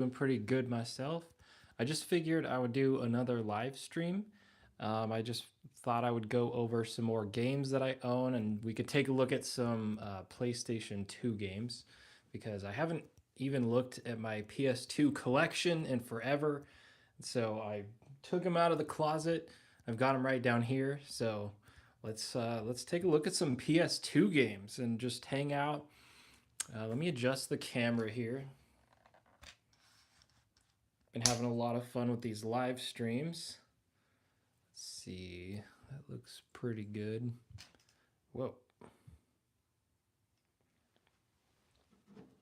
Doing pretty good myself. I just figured I would do another live stream. I just thought I would go over some more games that I own, and we could take a look at some PlayStation 2 games because I haven't even looked at my PS2 collection in forever. So I took them out of the closet. I've got them right down here. So let's take a look at some PS2 games and just hang out. Let me adjust the camera here. Been having a lot of fun with these live streams. Let's see, that looks pretty good. Whoa.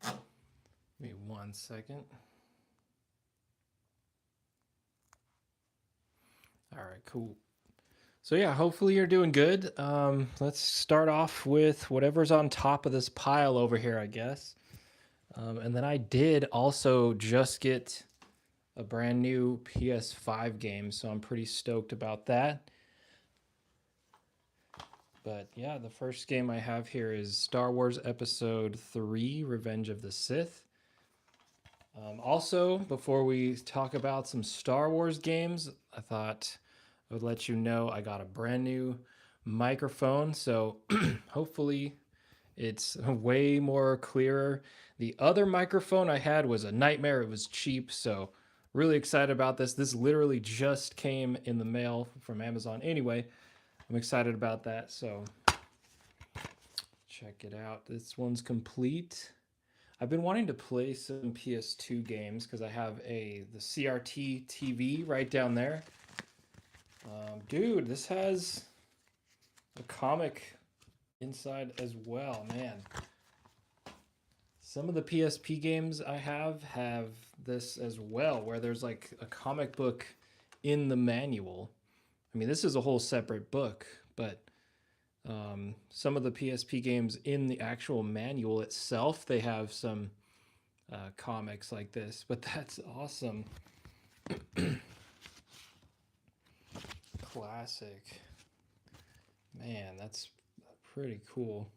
Give me 1 second. All right, cool. So yeah, hopefully you're doing good. Let's start off with whatever's on top of this pile over here, I guess. And then I did also just get a brand new PS5 game, so I'm pretty stoked about that. But yeah, the first game I have here is Star Wars Episode 3, Revenge of the Sith. Also, before we talk about some Star Wars games, I thought I would let you know I got a brand new microphone, so hopefully it's way more clearer. The other microphone I had was a nightmare. It was cheap, so really excited about this. This literally just came in the mail from Amazon anyway. I'm excited about that, so check it out. This one's complete. I've been wanting to play some PS2 games because I have the CRT TV right down there. Dude, this has a comic inside as well, man. Some of the PSP games I have this as well, where there's like a comic book in the manual. I mean, this is a whole separate book, but some of the PSP games in the actual manual itself, they have some comics like this, but that's awesome. Classic. Man, that's pretty cool.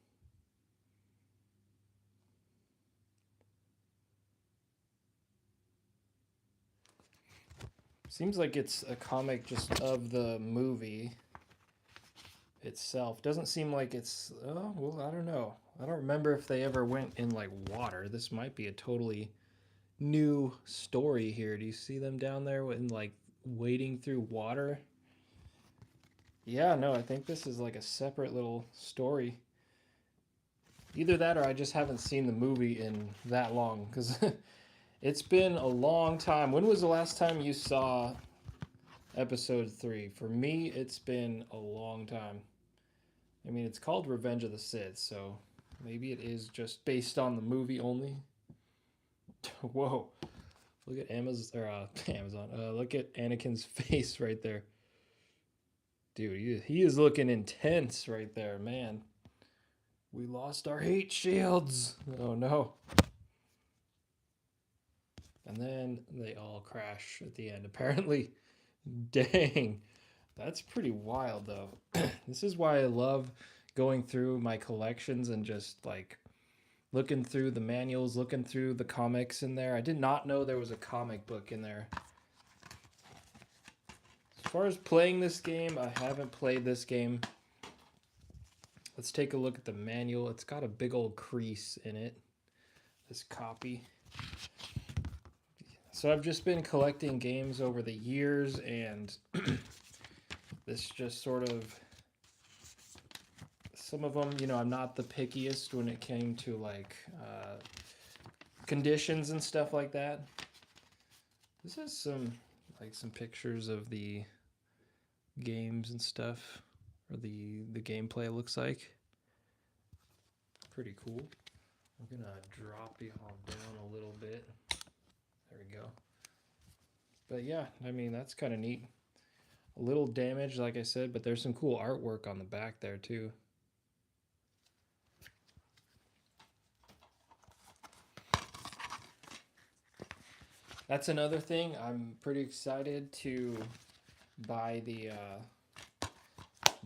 Seems like it's a comic just of the movie itself. Doesn't seem like it's, oh, well, I don't know. I don't remember if they ever went in like water. This might be a totally new story here. Do you see them down there in like wading through water? Yeah, no, I think this is like a separate little story. Either that or I just haven't seen the movie in that long because it's been a long time. When was the last time you saw episode 3? For me, it's been a long time. I mean, it's called Revenge of the Sith, so maybe it is just based on the movie only. Whoa. Look at Amazon. Look at Anakin's face right there. Dude, he is looking intense right there, man. We lost our hate shields. Oh no. And then they all crash at the end, apparently. Dang. That's pretty wild, though. This is why I love going through my collections and just like looking through the manuals, looking through the comics in there. I did not know there was a comic book in there. As far as playing this game, I haven't played this game. Let's take a look at the manual. It's got a big old crease in it, this copy. So I've just been collecting games over the years, and this just sort of, some of them, you know, I'm not the pickiest when it came to like conditions and stuff like that. This is some pictures of the games and stuff, or the gameplay looks like. Pretty cool. I'm gonna drop you all down a little bit. There we go. But yeah, I mean, that's kind of neat. A little damage, like I said, but there's some cool artwork on the back there too. That's another thing. I'm pretty excited to buy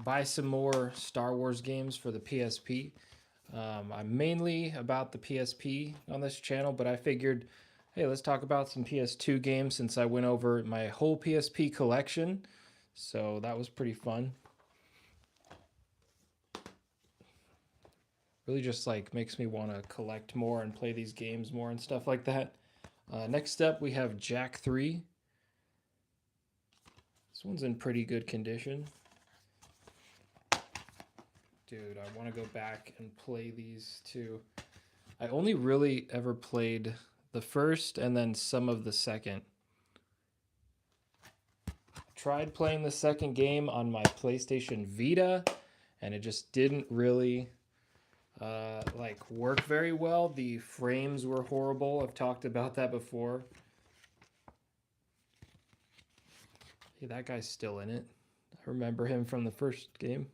buy some more Star Wars games for the PSP. I'm mainly about the PSP on this channel, but I figured Hey, let's talk about some PS2 games since I went over my whole PSP collection. So that was pretty fun. Really just like makes me want to collect more and play these games more and stuff like that. Next up, we have Jak 3. This one's in pretty good condition. Dude, I want to go back and play these two. I only really ever played the first and then some of the second. Tried playing the second game on my PlayStation Vita, and it just didn't really like work very well. The frames were horrible. I've talked about that before. Hey, that guy's still in it. I remember him from the first game.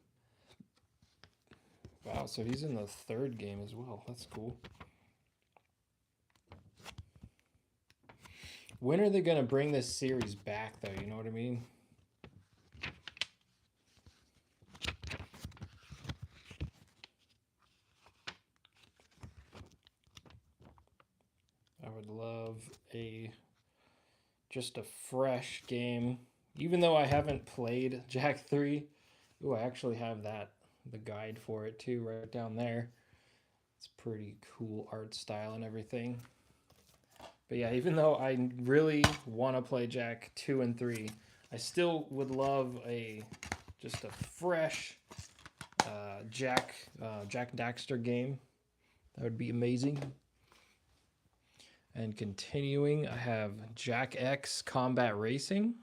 Wow, so he's in the third game as well. That's cool. When are they going to bring this series back, though? You know what I mean? I would love just a fresh game. Even though I haven't played Jak 3. Ooh, I actually have the guide for it too, right down there. It's pretty cool art style and everything. But yeah, even though I really want to play Jak 2 and 3, I still would love just a fresh Jak Daxter game. That would be amazing. And continuing, I have Jak X Combat Racing.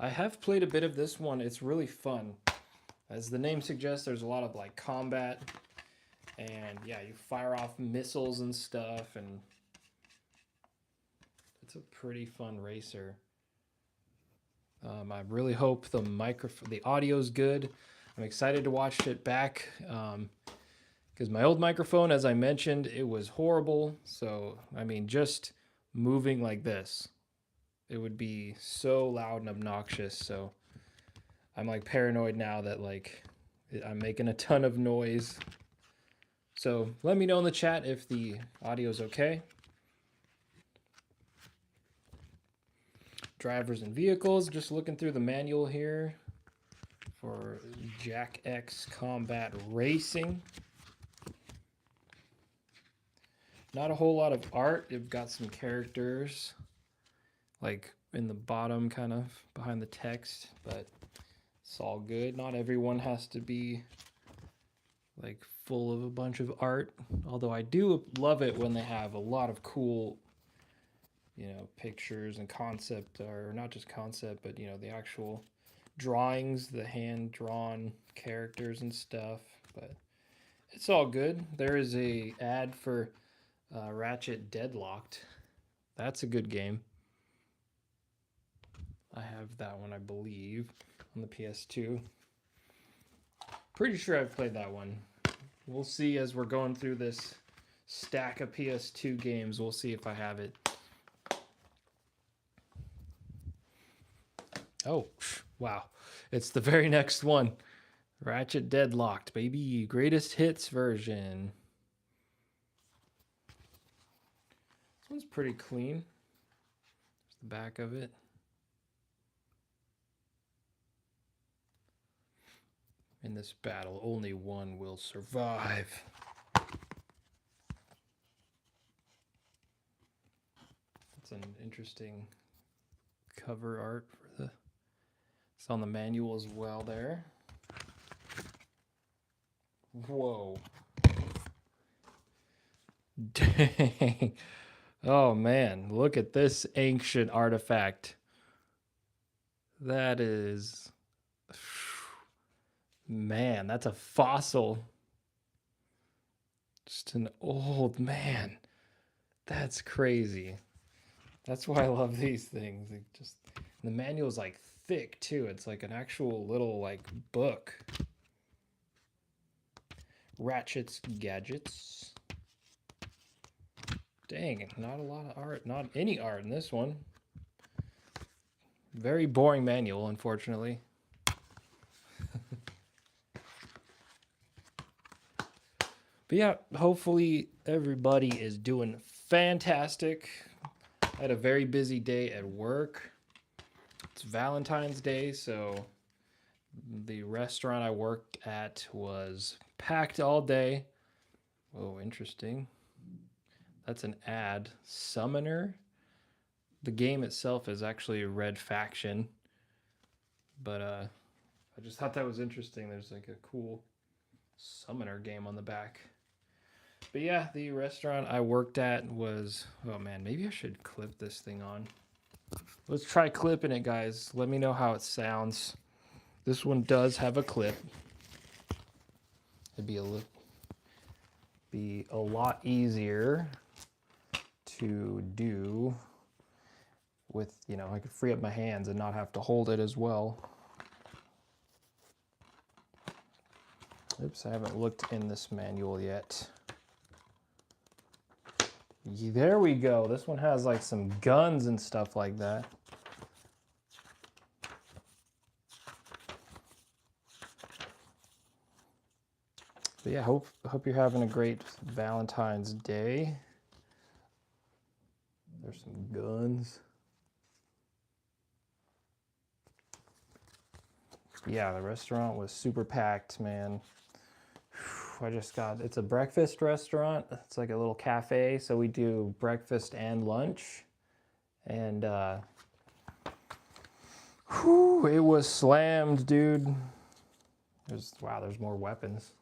I have played a bit of this one. It's really fun. As the name suggests, there's a lot of like combat. And yeah, you fire off missiles and stuff, and it's a pretty fun racer. I really hope the audio's good. I'm excited to watch it back because my old microphone, as I mentioned, it was horrible. So, I mean, just moving like this, it would be so loud and obnoxious. So I'm like paranoid now that like I'm making a ton of noise. So let me know in the chat if the audio is okay. Drivers and vehicles, just looking through the manual here for Jak X Combat Racing. Not a whole lot of art. You've got some characters like in the bottom, kind of behind the text, but it's all good. Not everyone has to be like full of a bunch of art, although I do love it when they have a lot of cool, you know, pictures and concept, or not just concept, but you know, the actual drawings, the hand drawn characters and stuff. But it's all good. There is a ad for Ratchet Deadlocked. That's a good game. I have that one, I believe, on the PS2. Pretty sure I've played that one. We'll see as we're going through this stack of PS2 games. We'll see if I have it. Oh, wow. It's the very next one. Ratchet Deadlocked, baby. Greatest hits version. This one's pretty clean. There's the back of it. In this battle, only one will survive. That's an interesting cover art for the... It's on the manual as well there. Whoa. Dang. Oh man, look at this ancient artifact. That is... Man, that's a fossil. Just an old man. That's crazy. That's why I love these things. The manual's like thick too. It's like an actual little like book. Ratchet's gadgets. Dang, not a lot of art. Not any art in this one. Very boring manual, unfortunately. But yeah, hopefully everybody is doing fantastic. I had a very busy day at work. It's Valentine's Day, so the restaurant I worked at was packed all day. Oh, interesting. That's an ad. Summoner. The game itself is actually a red faction, but I just thought that was interesting. There's like a cool Summoner game on the back. But yeah, the restaurant I worked at was, oh man, maybe I should clip this thing on. Let's try clipping it, guys. Let me know how it sounds. This one does have a clip. It'd be a lot easier to do with, you know, I could free up my hands and not have to hold it as well. Oops, I haven't looked in this manual yet. There we go. This one has like some guns and stuff like that. But yeah, hope you're having a great Valentine's Day. There's some guns. Yeah, the restaurant was super packed, man. It's a breakfast restaurant. It's like a little cafe, so we do breakfast and lunch. And it was slammed, dude. Wow, there's more weapons.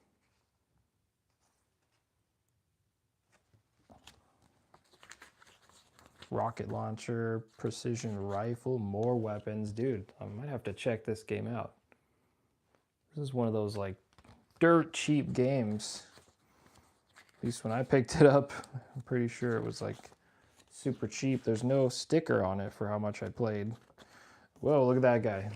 Rocket launcher, precision rifle, more weapons. Dude, I might have to check this game out. This is one of those like dirt cheap games. At least when I picked it up, I'm pretty sure it was like super cheap. There's no sticker on it for how much I played. Whoa, look at that guy.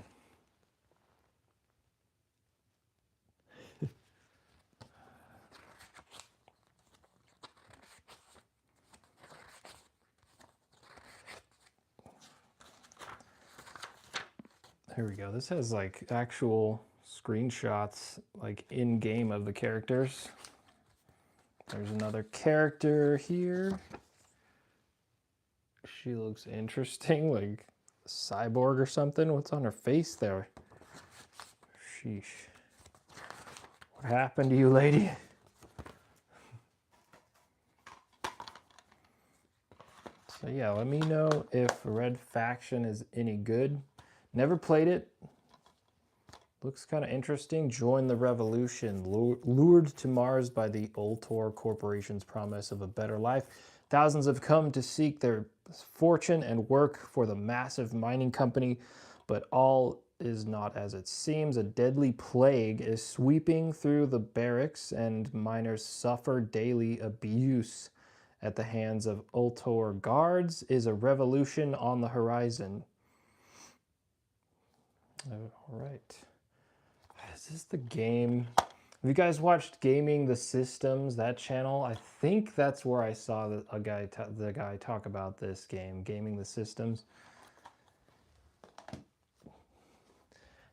There we go. This has like actual screenshots like in game of the characters. There's another character here. She looks interesting, like a cyborg or something. What's on her face there? Sheesh. What happened to you, lady? So yeah, let me know if Red Faction is any good. Never played it. Looks kind of interesting. Join the revolution. Lured to Mars by the Ultor Corporation's promise of a better life, thousands have come to seek their fortune and work for the massive mining company, but all is not as it seems. A deadly plague is sweeping through the barracks, and miners suffer daily abuse at the hands of Ultor guards. Is a revolution on the horizon? All right. Is this the game? Have you guys watched Gaming the Systems, that channel? I think that's where I saw the guy talk about this game, Gaming the Systems.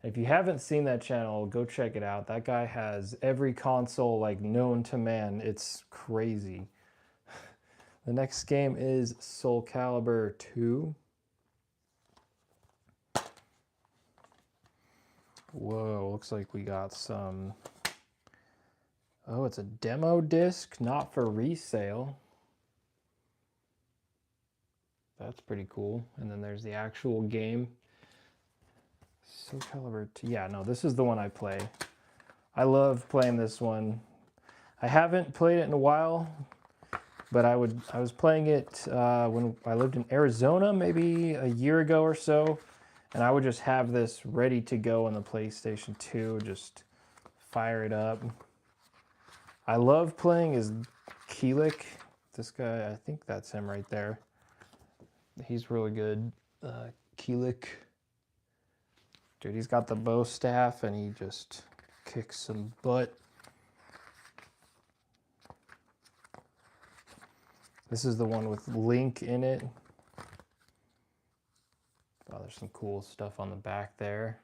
If you haven't seen that channel, go check it out. That guy has every console like known to man. It's crazy. The next game is Soul Calibur 2. Whoa, looks like we got some... Oh, it's a demo disc, not for resale. That's pretty cool. And then there's the actual game. Soul Calibur 2. Yeah, no, this is the one I play. I love playing this one. I haven't played it in a while, but I was playing it when I lived in Arizona, maybe a year ago or so. And I would just have this ready to go on the PlayStation 2, just fire it up. I love playing as Keelik. This guy, I think that's him right there. He's really good. Keelik. Dude, he's got the bow staff and he just kicks some butt. This is the one with Link in it. Oh, there's some cool stuff on the back there.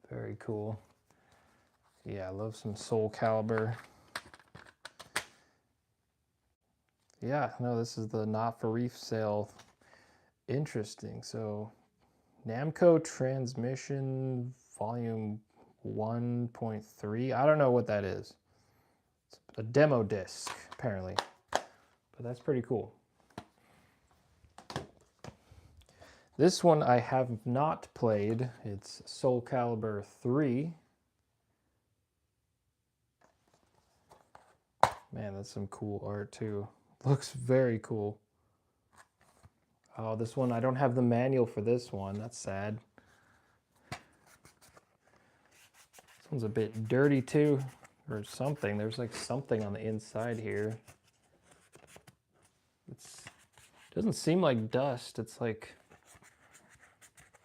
Very cool. Yeah, I love some Soul Calibur. Yeah, no, this is the Not for Reef sale. Interesting. So, Namco Transmission Volume 1.3. I don't know what that is. It's a demo disc, apparently. But that's pretty cool. This one I have not played. It's Soul Calibur 3. Man, that's some cool art too. Looks very cool. Oh, this one, I don't have the manual for this one. That's sad. This one's a bit dirty too, or something. There's like something on the inside here. It doesn't seem like dust. It's like,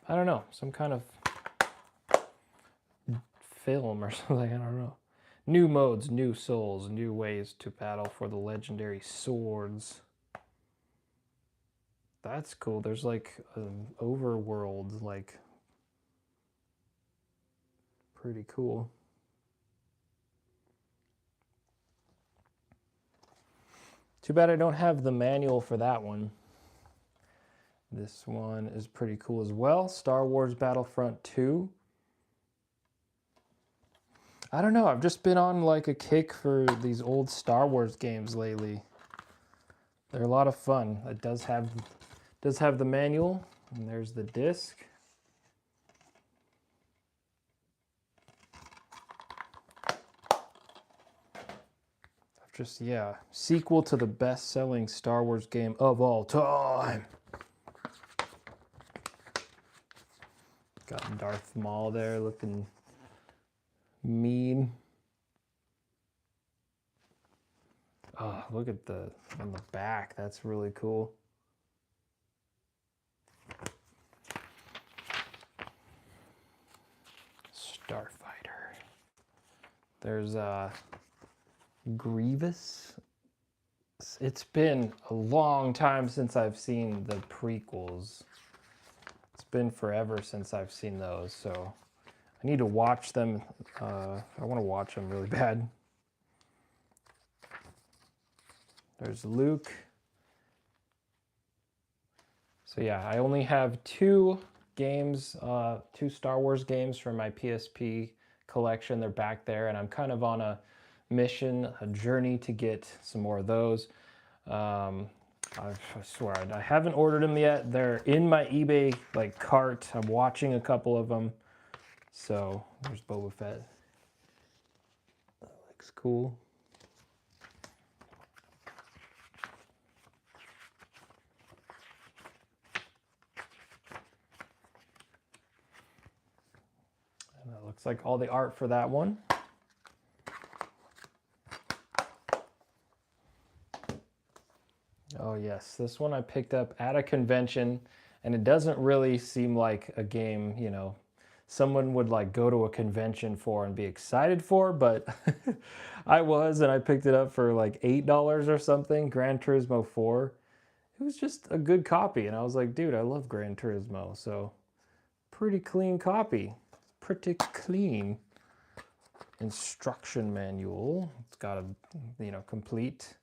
I don't know, some kind of film or something. I don't know. New modes, new souls, new ways to battle for the legendary swords. That's cool. There's like an overworld, like, pretty cool. Too bad I don't have the manual for that one. This one is pretty cool as well. Star Wars Battlefront 2. I don't know, I've just been on like a kick for these old Star Wars games lately. They're a lot of fun. It does have the manual, and there's the disc. Just, yeah, sequel to the best-selling Star Wars game of all time. Got Darth Maul there looking mean. Oh, look at on the back. That's really cool. Starfighter. There's Grievous. It's been a long time since I've seen the prequels. It's been forever since I've seen those, so I need to watch them. I want to watch them really bad. There's Luke. So yeah, I only have two games, two Star Wars games from my PSP collection. They're back there, and I'm kind of on a mission, a journey to get some more of those. I swear, I haven't ordered them yet. They're in my eBay like cart. I'm watching a couple of them. So there's Boba Fett. That looks cool. And that looks like all the art for that one. Oh yes, this one I picked up at a convention, and it doesn't really seem like a game, you know, someone would like go to a convention for and be excited for, but I was, and I picked it up for like $8 or something, Gran Turismo 4. It was just a good copy, and I was like, dude, I love Gran Turismo, so pretty clean copy. Pretty clean. Instruction manual. It's got a, you know, complete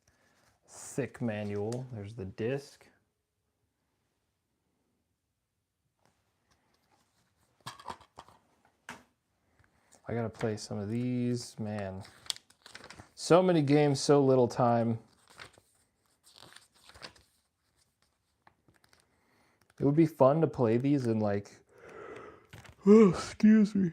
thick manual. There's the disc. I gotta play some of these, man. So many games, so little time. It would be fun to play these in like, oh, excuse me.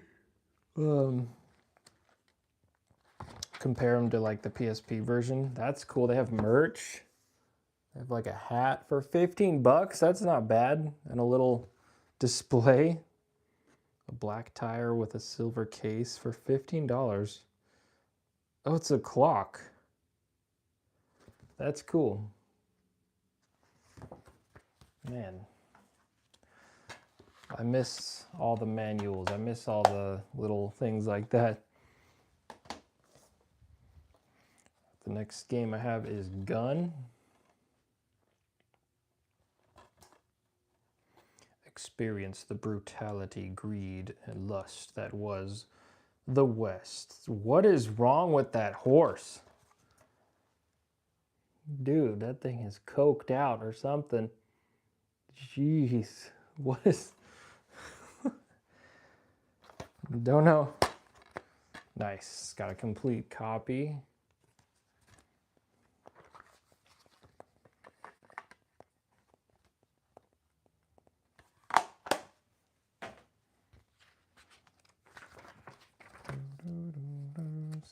Compare them to like the PSP version. That's cool. They have merch. They have like a hat for 15 bucks. That's not bad. And a little display. A black tire with a silver case for $15. Oh, it's a clock. That's cool. Man. I miss all the manuals. I miss all the little things like that. The next game I have is Gun. Experience the brutality, greed, and lust that was the West. What is wrong with that horse? Dude, that thing is coked out or something. Jeez. What is... Don't know. Nice. Got a complete copy.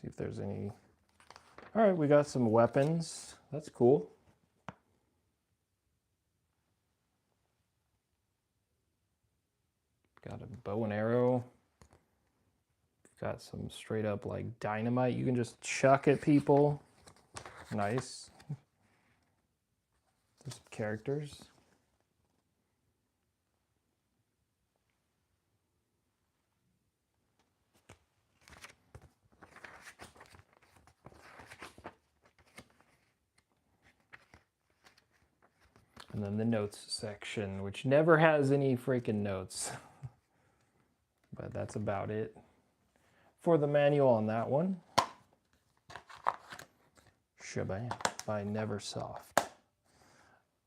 See if there's any... All right, we got some weapons. That's cool. Got a bow and arrow. Got some straight up like dynamite you can just chuck at people. Nice. There's some characters. And then the notes section, which never has any freaking notes. But that's about it for the manual on that one. Shebang by Neversoft.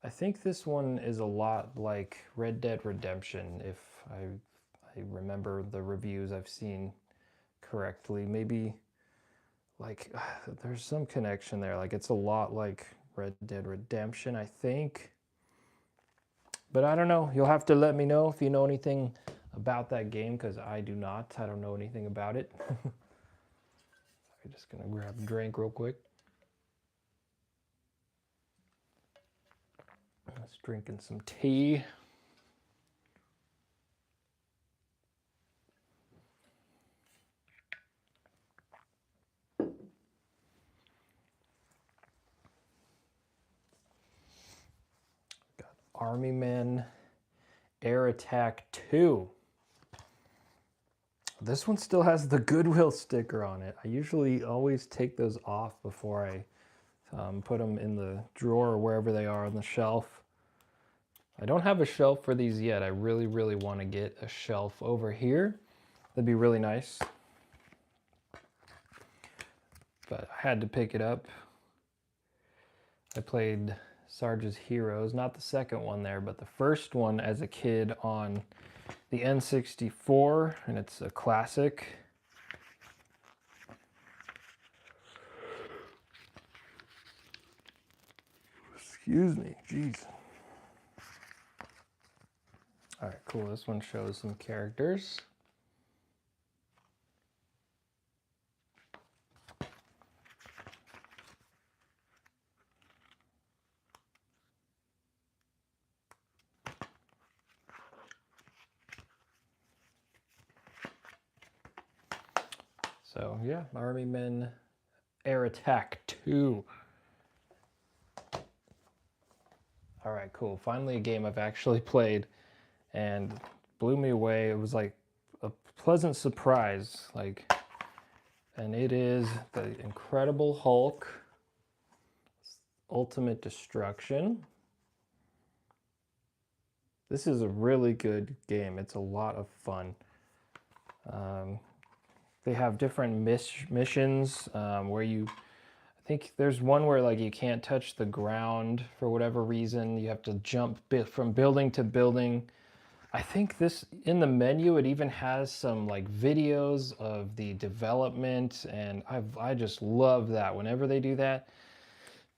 I think this one is a lot like Red Dead Redemption, if I remember the reviews I've seen correctly. Maybe like there's some connection there. Like it's a lot like Red Dead Redemption, I think. But I don't know. You'll have to let me know if you know anything about that game, because I do not. I don't know anything about it. I'm just going to grab a drink real quick. Let's drinking some tea. Got Army Men Air Attack 2. This one still has the Goodwill sticker on it. I usually always take those off before I put them in the drawer or wherever they are on the shelf. I don't have a shelf for these yet. I really, really want to get a shelf over here. That'd be really nice. But I had to pick it up. I played Sarge's Heroes, not the second one there, but the first one as a kid on the N64, and it's a classic. Excuse me, jeez. All right, cool. This one shows some characters. So yeah, Army Men Air Attack 2. All right, cool. Finally a game I've actually played and blew me away. It was like a pleasant surprise, and it is the Incredible Hulk Ultimate Destruction. This is a really good game. It's a lot of fun. They have different missions where you, I think there's one where like you can't touch the ground for whatever reason. You have to jump from building to building. I think this, in the menu, it even has some like videos of the development, and I just love that whenever they do that.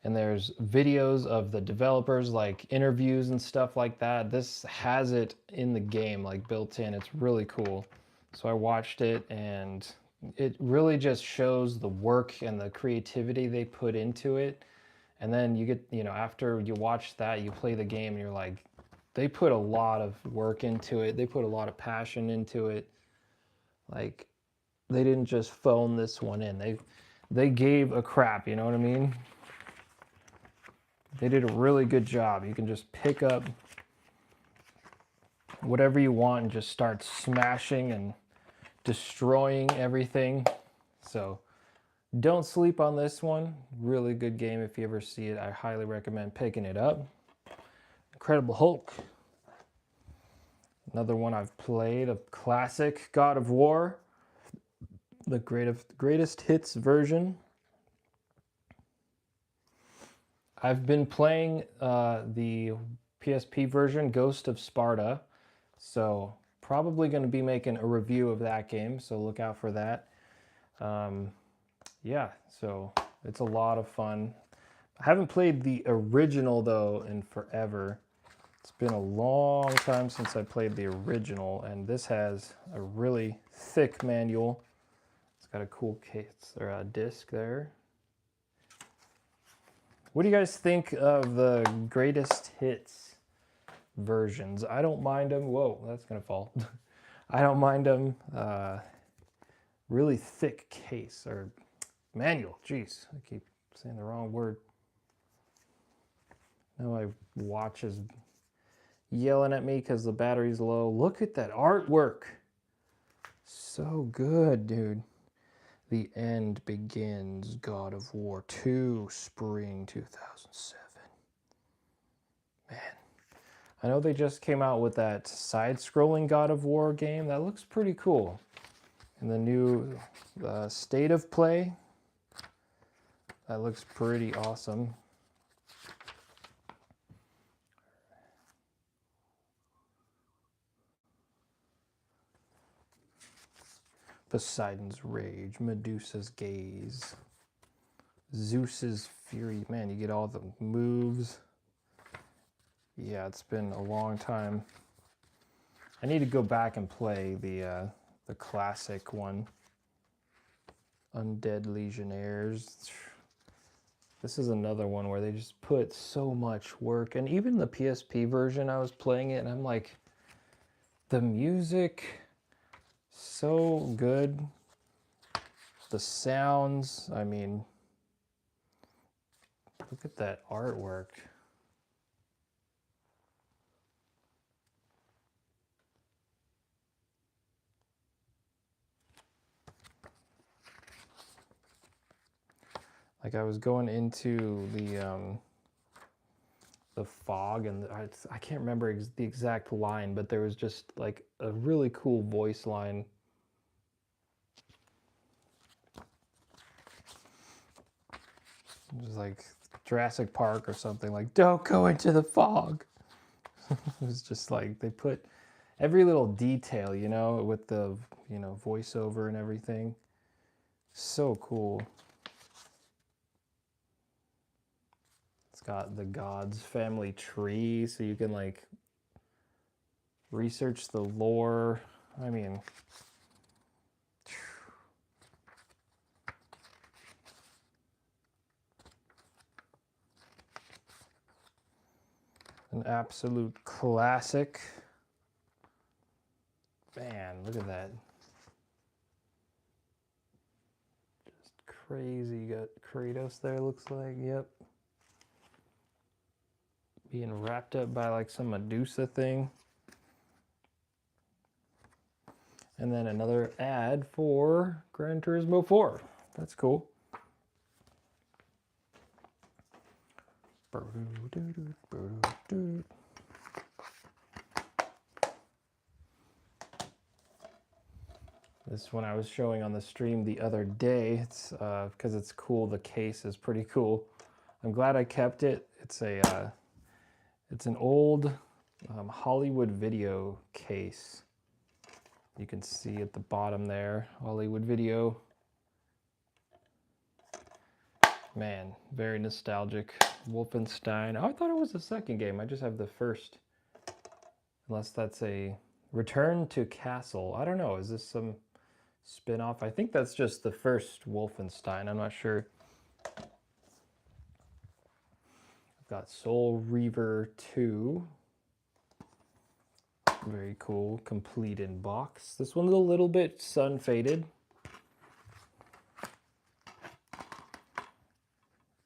And there's videos of the developers, like interviews and stuff like that. This has it in the game, like built in. It's really cool. So I watched it, and it really just shows the work and the creativity they put into it. And then you get, you know, after you watch that, you play the game and you're like, they put a lot of work into it. They put a lot of passion into it. Like, they didn't just phone this one in. They gave a crap, you know what I mean? They did a really good job. You can just pick up whatever you want and just start smashing and destroying everything. So don't sleep on this one. Really good game. If you ever see it, I highly recommend picking it up. Incredible Hulk. Another one I've played, a classic, God of War. The greatest hits version. I've been playing the PSP version, Ghost of Sparta, so probably going to be making a review of that game, so look out for that. Yeah, so it's a lot of fun. I haven't played the original, though, in forever. It's been a long time since I played the original, and this has a really thick manual. It's got a cool case or a disc there. What do you guys think of the greatest hits versions? I don't mind them. Whoa, that's gonna fall. I don't mind them. Really thick case or manual. Jeez, I keep saying the wrong word. Now my watch is yelling at me because the battery's low. Look at that artwork. So good, dude. The End Begins, God of War 2, Spring 2007. Man, I know they just came out with that side-scrolling God of War game. That looks pretty cool. And the new State of Play, that looks pretty awesome. Poseidon's Rage, Medusa's Gaze, Zeus's Fury. Man, you get all the moves. Yeah, it's been a long time. I need to go back and play the classic one. Undead Legionnaires. This is another one where they just put so much work. And even the PSP version, I was playing it and I'm like, the music, so good. The sounds, I mean, look at that artwork. Like I was going into the fog, and I can't remember the exact line, but there was just like a really cool voice line. It was like Jurassic Park or something, like, don't go into the fog. It was just like they put every little detail, you know, with the, you know, voiceover and everything. So cool. It's got the Gods family tree, so you can like research the lore. I mean, an absolute classic. Man, look at that. Just crazy. You got Kratos there, looks like. Yep. Being wrapped up by like some Medusa thing. And then another ad for Gran Turismo 4. That's cool. This one I was showing on the stream the other day. It's because it's cool. The case is pretty cool. I'm glad I kept it. It's a it's an old Hollywood video case. You can see at the bottom there, Hollywood Video. Man, very nostalgic. Wolfenstein. Oh, I thought it was the second game. I just have the first. Unless that's a Return to Castle. I don't know. Is this some spin-off? I think that's just the first Wolfenstein. I'm not sure. I've got Soul Reaver 2. Very cool. Complete in box. This one's a little bit sun-faded.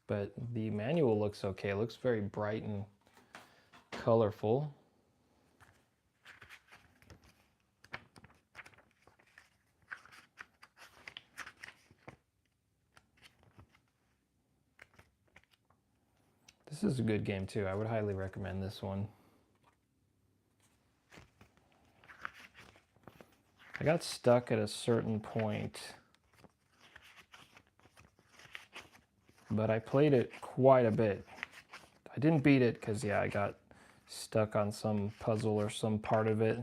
But the manual looks okay. It looks very bright and colorful. This is a good game too. I would highly recommend this one. I got stuck at a certain point but I played it quite a bit. I didn't beat it because, yeah, I got stuck on some puzzle or some part of it.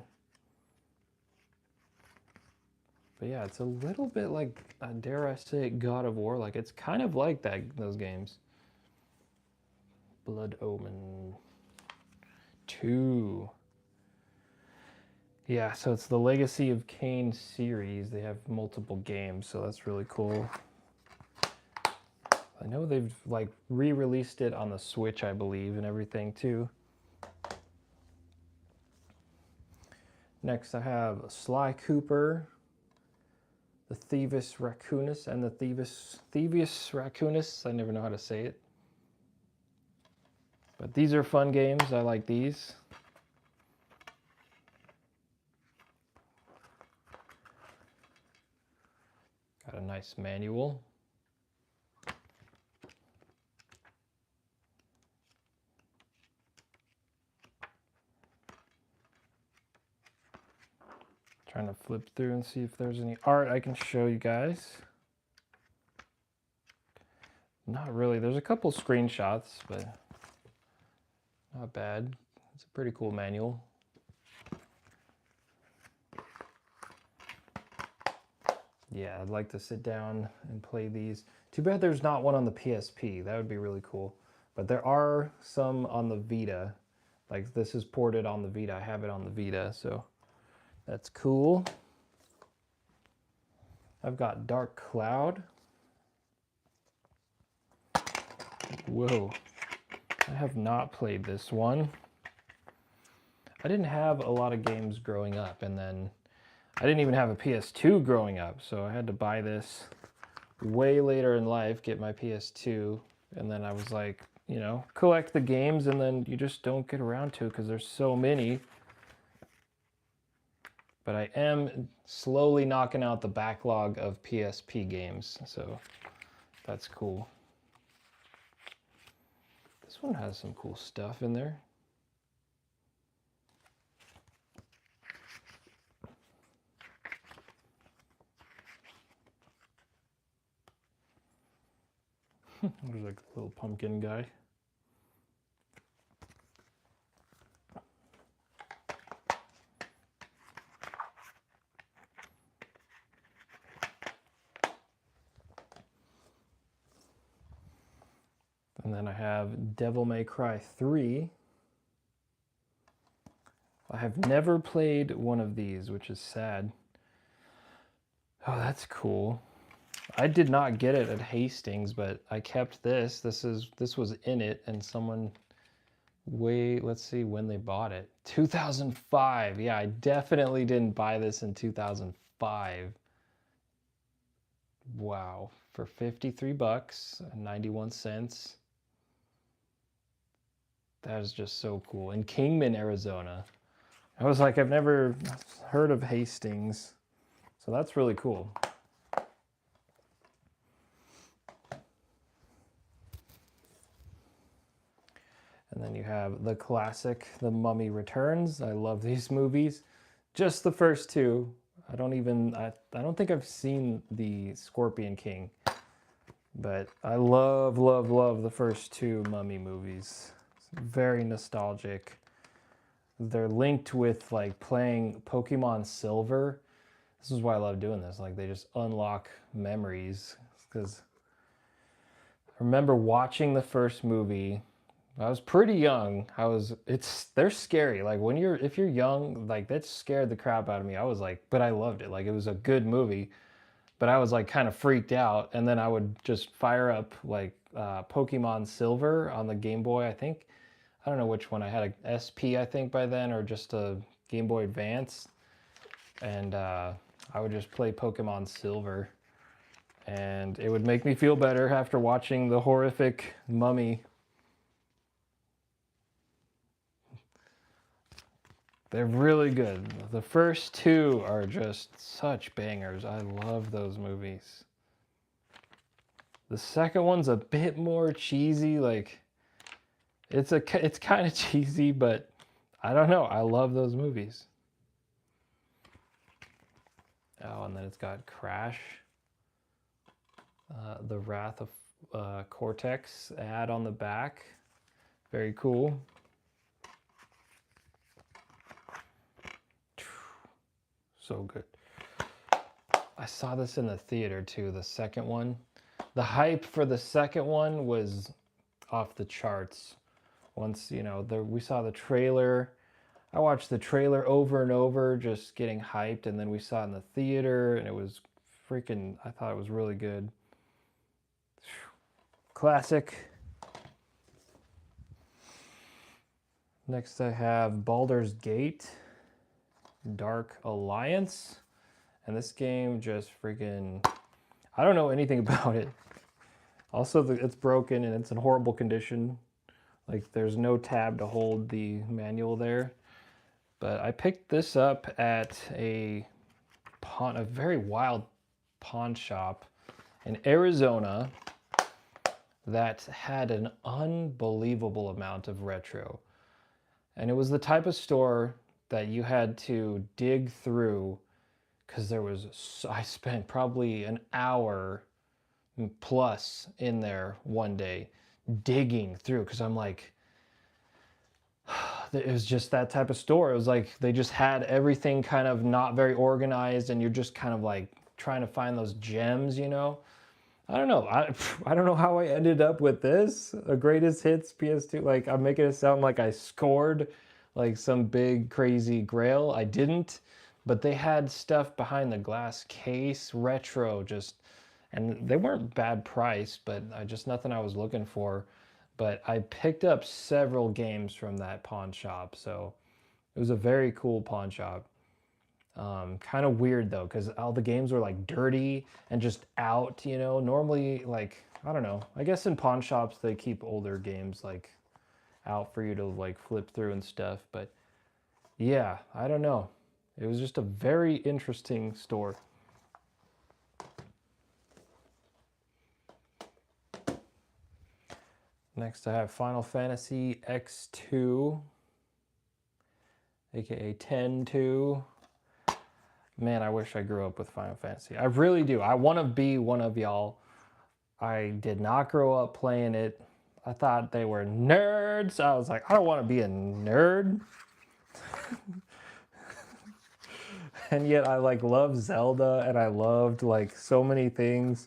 But yeah, it's a little bit like, dare I say, God of War. Like, it's kind of like those games. Blood Omen 2. Yeah, so it's the Legacy of Kain series. They have multiple games, so that's really cool. I know they've like re-released it on the Switch, I believe, and everything too. Next I have Sly Cooper, the Thievis Raccoonus, and the Thievius Raccoonus. I never know how to say it. But these are fun games. I like these. Got a nice manual. Trying to flip through and see if there's any art I can show you guys. Not really. There's a couple screenshots, but not bad. It's a pretty cool manual. Yeah, I'd like to sit down and play these. Too bad there's not one on the PSP. That would be really cool. But there are some on the Vita. Like this is ported on the Vita. I have it on the Vita, so that's cool. I've got Dark Cloud. Whoa. I have not played this one. I didn't have a lot of games growing up, and then I didn't even have a PS2 growing up, so I had to buy this way later in life, get my PS2, and then I was like, you know, collect the games, and then you just don't get around to it because there's so many. But I am slowly knocking out the backlog of PSP games, so that's cool. This one has some cool stuff in there. There's like a little pumpkin guy. And then I have Devil May Cry 3. I have never played one of these, which is sad. Oh, that's cool. I did not get it at Hastings, but I kept this. This was in it, and someone let's see when they bought it. 2005. Yeah, I definitely didn't buy this in 2005. Wow, for 53 bucks and 91 cents. That is just so cool. In Kingman, Arizona. I was like, I've never heard of Hastings. So that's really cool. And then you have the classic, The Mummy Returns. I love these movies. Just the first two. I don't think I've seen the Scorpion King. But I love, love, love the first two Mummy movies. It's very nostalgic. They're linked with like playing Pokemon Silver. This is why I love doing this. Like they just unlock memories. Because I remember watching the first movie. I was pretty young. They're scary. Like if you're young, like that scared the crap out of me. I was like, but I loved it. Like it was a good movie, but I was like kind of freaked out. And then I would just fire up like Pokemon Silver on the Game Boy, I think. I don't know which one. I had a SP, I think, by then, or just a Game Boy Advance. And I would just play Pokemon Silver. And it would make me feel better after watching the horrific Mummy. They're really good. The first two are just such bangers. I love those movies. The second one's a bit more cheesy. Like, it's kind of cheesy, but I don't know. I love those movies. Oh, and then it's got Crash. The Wrath of Cortex ad on the back. Very cool. So good. I saw this in the theater too, the second one. The hype for the second one was off the charts. Once, you know, we saw the trailer. I watched the trailer over and over, just getting hyped, and then we saw it in the theater, and it was freaking, I thought it was really good. Classic. Next I have Baldur's Gate Dark Alliance. And this game just freaking, I don't know anything about it. Also, it's broken and it's in horrible condition. Like, there's no tab to hold the manual there. But I picked this up at a very wild pawn shop in Arizona that had an unbelievable amount of retro. And it was the type of store that you had to dig through, because I spent probably an hour plus in there one day digging through, because I'm like, it was just that type of store. It was like they just had everything kind of not very organized, and you're just kind of like trying to find those gems, you know? I don't know. I don't know how I ended up with this. A greatest hits PS2. Like, I'm making it sound like I scored like some big crazy grail. I didn't. But they had stuff behind the glass case, retro, just, and they weren't bad price, but just nothing I was looking for. But I picked up several games from that pawn shop, so it was a very cool pawn shop. Kind of weird though, because all the games were like dirty and just out, you know. Normally, like, I don't know, I guess in pawn shops they keep older games like out for you to like flip through and stuff. But yeah, I don't know. It was just a very interesting store. Next I have Final Fantasy X2, aka 10-2. Man, I wish I grew up with Final Fantasy. I really do. I want to be one of y'all. I did not grow up playing it. I thought they were nerds. I was like, I don't want to be a nerd. And yet I like love Zelda, and I loved like so many things.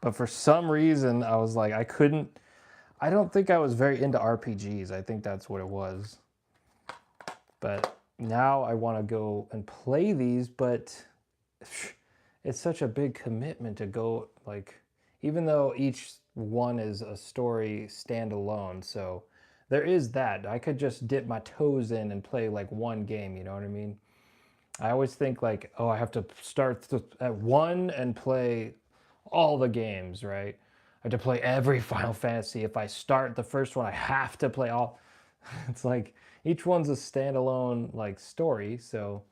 But for some reason, I was like, I don't think I was very into RPGs. I think that's what it was. But now I want to go and play these, but it's such a big commitment to go, like, even though each one is a story standalone, so there is that. I could just dip my toes in and play like one game, you know what I mean? I always think like, oh, I have to start at one and play all the games, right? I have to play every Final Fantasy. If I start the first one, I have to play all. It's like each one's a standalone like story, so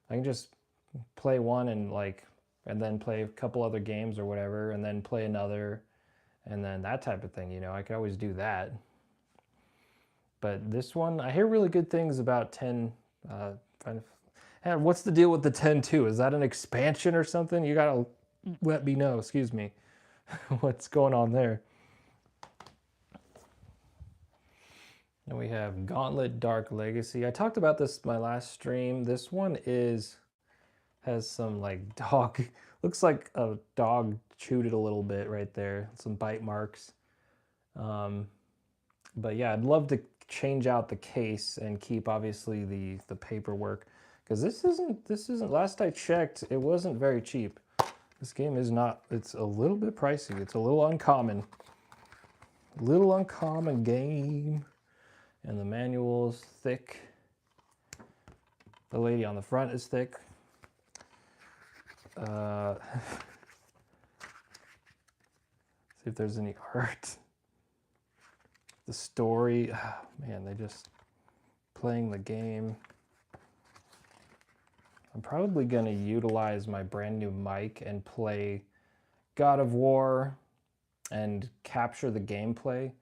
I can just play one and then play a couple other games or whatever, and then play another, and then that type of thing, you know. I could always do that. But this one, I hear really good things about 10. And what's the deal with the 10-2? Is that an expansion or something? You gotta let me know, excuse me, what's going on there. Then we have Gauntlet Dark Legacy. I talked about this my last stream. This one has some like dog, looks like a dog chewed it a little bit right there. Some bite marks. But yeah, I'd love to change out the case and keep obviously the paperwork, because this isn't, last I checked, it wasn't very cheap. This game is not, it's a little bit pricey. It's a little uncommon. Little uncommon game. And the manual's thick. The lady on the front is thick. See if there's any art. The story, oh, man, they just playing the game. I'm probably gonna utilize my brand new mic and play God of War and capture the gameplay.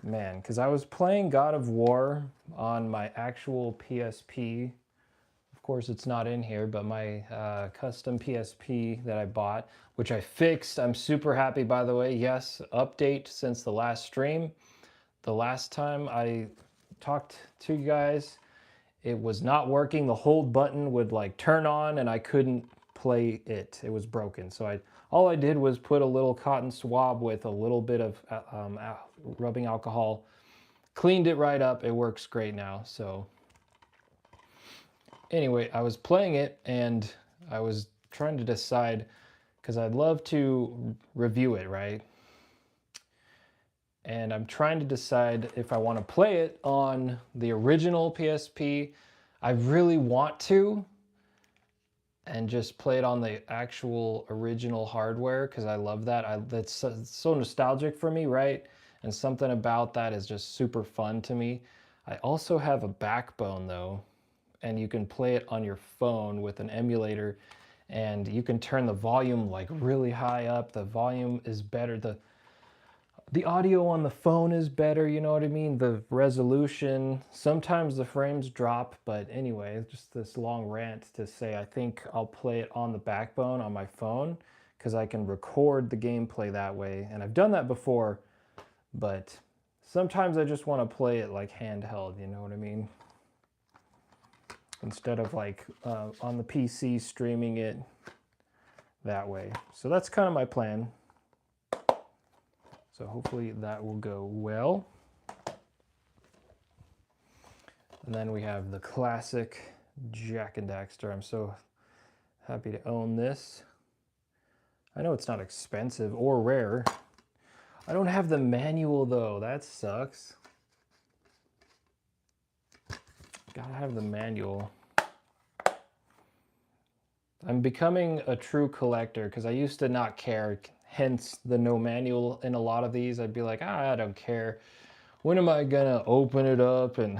Man, because I was playing God of War on my actual PSP. Of course it's not in here, but my custom PSP that I bought, which I fixed. I'm super happy, by the way. Yes, update since the last stream. The last time I talked to you guys, it was not working. The hold button would like turn on and I couldn't play it. It was broken. So all I did was put a little cotton swab with a little bit of rubbing alcohol, cleaned it right up. It works great now. So anyway, I was playing it and I was trying to decide, because I'd love to review it, right? And I'm trying to decide if I want to play it on the original PSP. I really want to, and just play it on the actual original hardware, because I love that. That's so nostalgic for me, right? And something about that is just super fun to me. I also have a Backbone though, and you can play it on your phone with an emulator, and you can turn the volume like really high up. The volume is better. The audio on the phone is better, you know what I mean? The resolution, sometimes the frames drop, but anyway, just this long rant to say I think I'll play it on the Backbone on my phone, because I can record the gameplay that way. And I've done that before, but sometimes I just want to play it like handheld, you know what I mean? Instead of like on the PC streaming it that way. So that's kind of my plan. So hopefully that will go well. And then we have the classic Jak and Daxter. I'm so happy to own this. I know it's not expensive or rare. I don't have the manual though, that sucks. Gotta have the manual. I'm becoming a true collector, because I used to not care, hence the no manual in a lot of these. I'd be like, I don't care. When am I gonna open it up? And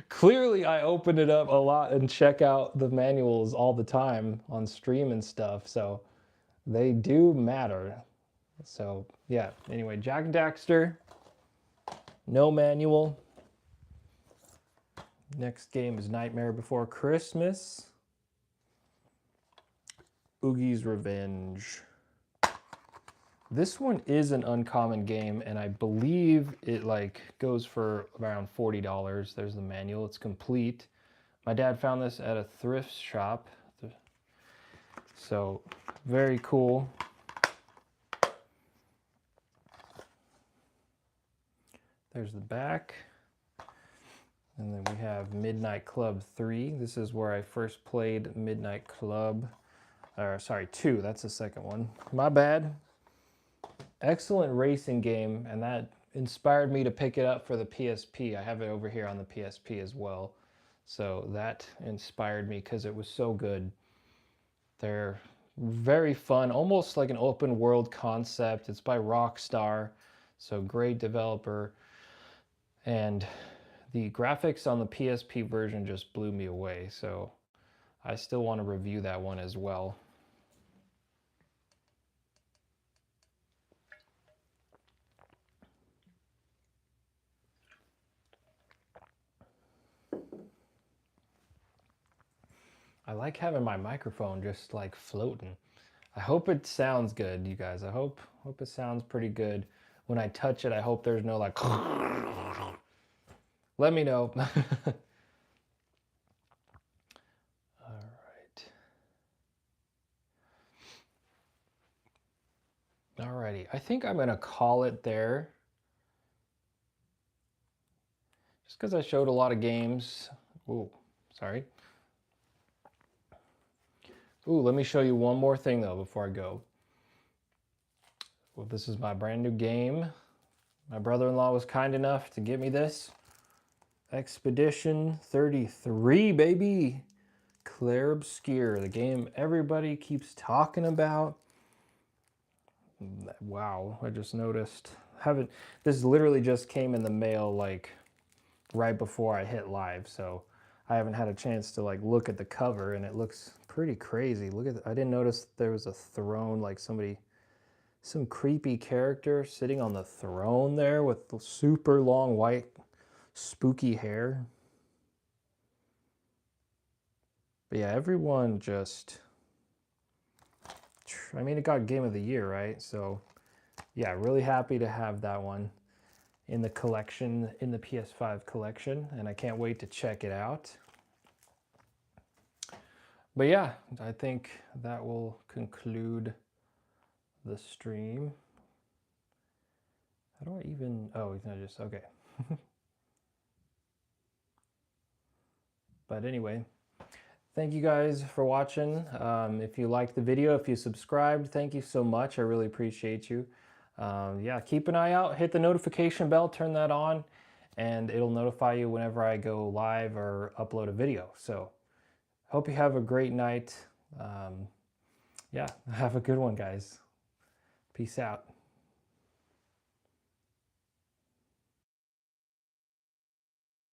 clearly I open it up a lot and check out the manuals all the time on stream and stuff, so they do matter. So yeah, anyway, Jak and Daxter, no manual. Next game is Nightmare Before Christmas. Oogie's Revenge. This one is an uncommon game, and I believe it like goes for around $40. There's the manual, it's complete. My dad found this at a thrift shop. So very cool. There's the back. And then we have Midnight Club 3. This is where I first played Midnight Club. Or sorry, 2, that's the second one. My bad. Excellent racing game, and that inspired me to pick it up for the PSP. I have it over here on the PSP as well. So that inspired me because it was so good. They're very fun, almost like an open world concept. It's by Rockstar, so great developer. And the graphics on the PSP version just blew me away, so I still want to review that one as well. I like having my microphone just like floating. I hope it sounds good, you guys. I hope it sounds pretty good. When I touch it, I hope there's no like let me know. Alrighty, I think I'm gonna call it there. Just because I showed a lot of games. Ooh, sorry. Ooh, let me show you one more thing though before I go. Well, this is my brand new game. My brother-in-law was kind enough to give me this. Expedition 33, baby. Claire Obscure, the game everybody keeps talking about. Wow, I just noticed. This literally just came in the mail like right before I hit live, so I haven't had a chance to like look at the cover, and it looks pretty crazy. Look at I didn't notice there was a throne, like some creepy character sitting on the throne there with the super long white spooky hair. But yeah, everyone just, I mean, it got Game of the Year, right? So yeah, really happy to have that one in the collection, in the PS5 collection, and I can't wait to check it out. But yeah, I think that will conclude the stream. How do I even, oh, it's not just, okay. But anyway, thank you guys for watching. If you liked the video, if you subscribed, thank you so much. I really appreciate you. Yeah, keep an eye out, hit the notification bell, turn that on, and it'll notify you whenever I go live or upload a video. So hope you have a great night. Yeah, have a good one, guys. Peace out.